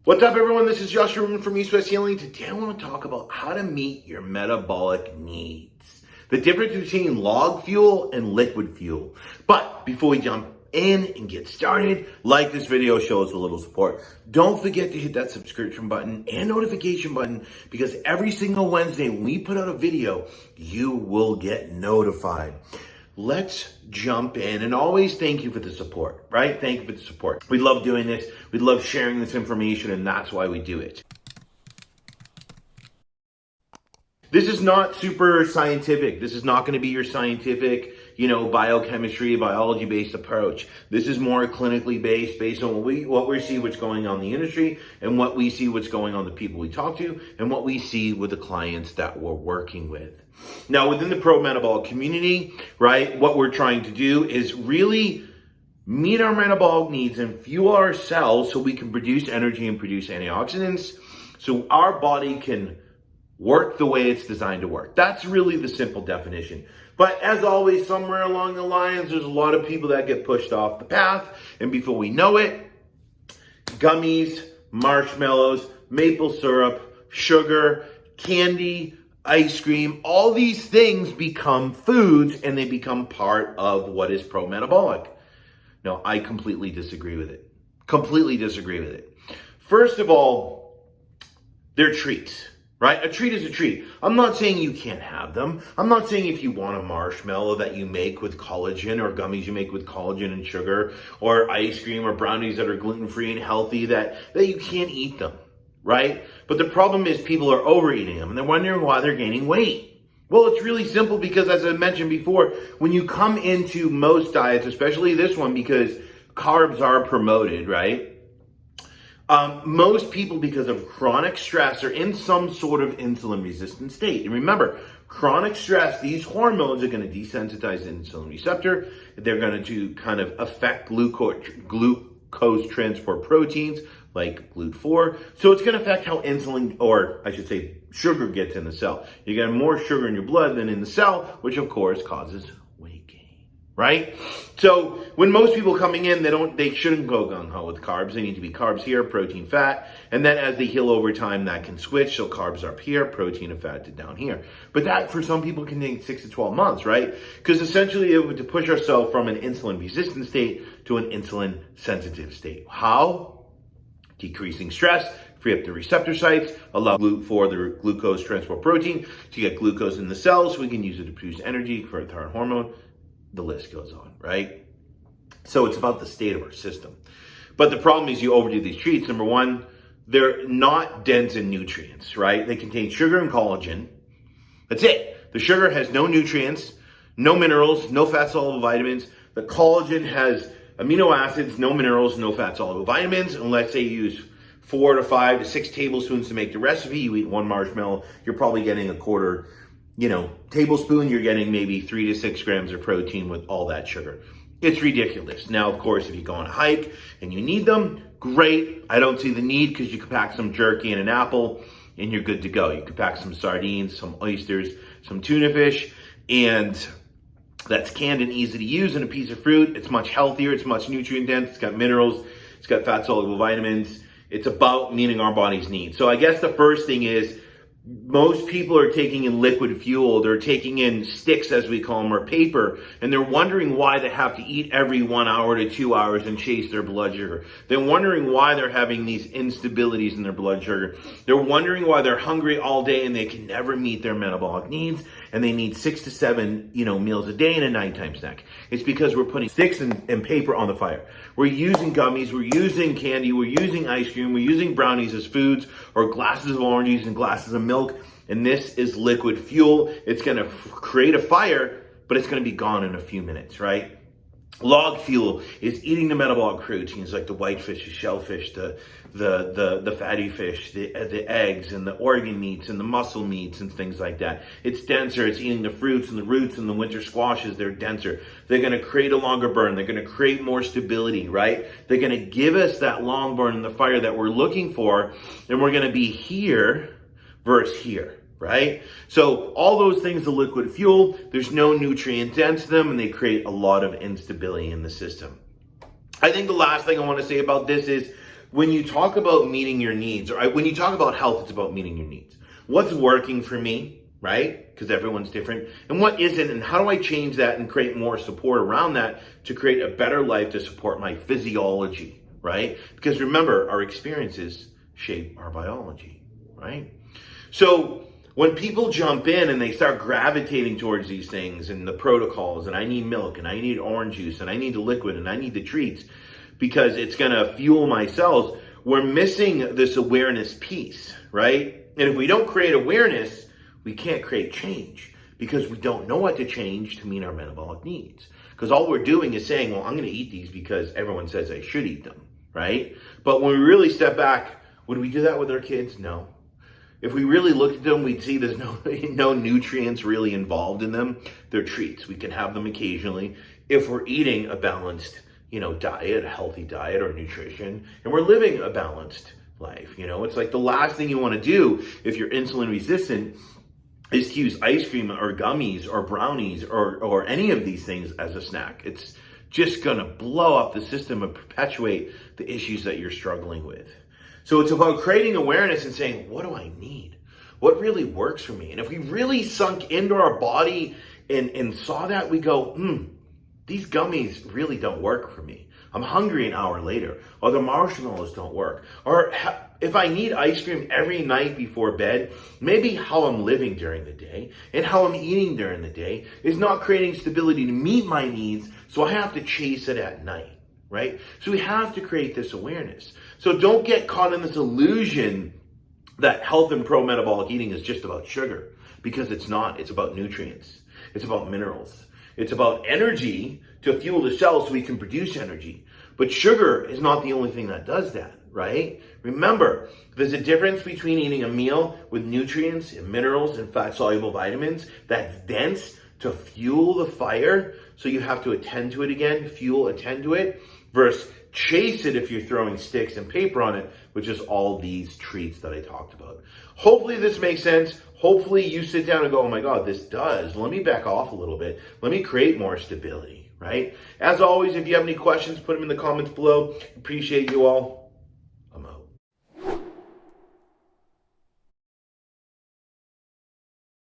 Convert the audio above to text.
What's up, everyone? This is Josh Rubin from East West Healing. Today I want to talk about how to meet your metabolic needs. The difference between log fuel and liquid fuel. But before we jump in and get started, like this video, show us a little support. Don't forget to hit that subscription button and notification button, because every single Wednesday when we put out a video, you will get notified. Let's jump in, and always thank you for the support, right? Thank you for the support. We love doing this. We love sharing this information, and that's why we do it. This is not super scientific. This is not going to be your scientific, biochemistry, biology-based approach. This is more clinically based on what we see what's going on in the industry, and what we see what's going on with the people we talk to, and what we see with the clients that we're working with. Now, within the pro-metabolic community, right, what we're trying to do is really meet our metabolic needs and fuel our cells so we can produce energy and produce antioxidants so our body can work the way it's designed to work. That's really the simple definition. But as always, somewhere along the lines, there's a lot of people that get pushed off the path. And before we know it, gummies, marshmallows, maple syrup, sugar, candy, ice cream, all these things become foods, and they become part of what is pro-metabolic. No, I completely disagree with it. Completely disagree with it. First of all, they're treats. Right? A treat is a treat. I'm not saying you can't have them. I'm not saying if you want a marshmallow that you make with collagen, or gummies you make with collagen and sugar, or ice cream or brownies that are gluten-free and healthy, that you can't eat them, right? But the problem is people are overeating them, and they're wondering why they're gaining weight. Well, it's really simple, because as I mentioned before, when you come into most diets, especially this one, because carbs are promoted, right? Most people, because of chronic stress, are in some sort of insulin-resistant state. And remember, chronic stress, these hormones are going to desensitize the insulin receptor. They're going to kind of affect glucose transport proteins like GLUT4. So it's going to affect how insulin, or I should say sugar, gets in the cell. You get more sugar in your blood than in the cell, which of course causes weight gain. Right? So when most people coming in, they shouldn't go gung-ho with carbs. They need to be carbs here, protein, fat. And then as they heal over time, that can switch. So carbs are up here, protein and fat down here. But that for some people can take 6 to 12 months, right? Because essentially it would to push ourselves from an insulin resistant state to an insulin sensitive state. How? Decreasing stress, free up the receptor sites, allow for the glucose transport protein to get glucose in the cells so we can use it to produce energy for a thyroid hormone. The list goes on, right? So it's about the state of our system. But the problem is you overdo these treats. Number one, they're not dense in nutrients, right? They contain sugar and collagen. That's it. The sugar has no nutrients, no minerals, no fat-soluble vitamins. The collagen has amino acids, no minerals, no fat-soluble vitamins. And let's say you use 4 to 5 to 6 tablespoons to make the recipe. You eat one marshmallow, you're probably getting a quarter tablespoon. You're getting maybe 3 to 6 grams of protein with all that sugar. It's ridiculous. Now, of course, if you go on a hike and you need them, great. I don't see the need, because you can pack some jerky and an apple and you're good to go. You can pack some sardines, some oysters, some tuna fish, and that's canned and easy to use, and a piece of fruit. It's much healthier. It's much nutrient dense. It's got minerals. It's got fat soluble vitamins. It's about meeting our body's needs. So I guess the first thing is, most people are taking in liquid fuel. They're taking in sticks, as we call them, or paper, and they're wondering why they have to eat every 1 hour to 2 hours and chase their blood sugar. They're wondering why they're having these instabilities in their blood sugar. They're wondering why they're hungry all day and they can never meet their metabolic needs, and they need 6 to 7, meals a day and a nighttime snack. It's because we're putting sticks and paper on the fire. We're using gummies, we're using candy, we're using ice cream, we're using brownies as foods, or glasses of orange juice and glasses of milk. And this is liquid fuel. It's going to create a fire, but it's going to be gone in a few minutes, right? Log fuel is eating the metabolic proteins like the whitefish, the shellfish, the fatty fish, the eggs and the organ meats and the muscle meats and things like that. It's denser. It's eating the fruits and the roots and the winter squashes. They're denser. They're going to create a longer burn. They're going to create more stability, right? They're going to give us that long burn in the fire that we're looking for. And we're going to be here versus here. Right? So all those things, the liquid fuel, there's no nutrient dense to them, and they create a lot of instability in the system. I think the last thing I want to say about this is when you talk about meeting your needs, or when you talk about health, it's about meeting your needs. What's working for me, right? Because everyone's different. And what isn't, and how do I change that and create more support around that to create a better life to support my physiology, right? Because remember, our experiences shape our biology, right? So when people jump in and they start gravitating towards these things and the protocols, and I need milk, and I need orange juice, and I need the liquid, and I need the treats, because it's going to fuel my cells, we're missing this awareness piece, right? And if we don't create awareness, we can't create change, because we don't know what to change to meet our metabolic needs. Because all we're doing is saying, well, I'm going to eat these because everyone says I should eat them, right? But when we really step back, would we do that with our kids? No. If we really looked at them, we'd see there's no nutrients really involved in them. They're treats. We can have them occasionally if we're eating a balanced, diet, a healthy diet or nutrition, and we're living a balanced life. It's like the last thing you want to do if you're insulin resistant is to use ice cream or gummies or brownies or any of these things as a snack. It's just going to blow up the system and perpetuate the issues that you're struggling with. So it's about creating awareness and saying, what do I need? What really works for me? And if we really sunk into our body and saw that, we go, these gummies really don't work for me. I'm hungry an hour later. Or the marshmallows don't work. Or if I need ice cream every night before bed, maybe how I'm living during the day and how I'm eating during the day is not creating stability to meet my needs, so I have to chase it at night. Right? So we have to create this awareness. So don't get caught in this illusion that health and pro-metabolic eating is just about sugar, because it's not. It's about nutrients. It's about minerals. It's about energy to fuel the cells so we can produce energy. But sugar is not the only thing that does that, right? Remember, there's a difference between eating a meal with nutrients and minerals and fat-soluble vitamins that's dense to fuel the fire, so you have to attend to it again, attend to it, versus chase it if you're throwing sticks and paper on it, which is all these treats that I talked about. Hopefully this makes sense. Hopefully you sit down and go, oh my God, this does. Let me back off a little bit. Let me create more stability, right? As always, if you have any questions, put them in the comments below. Appreciate you all.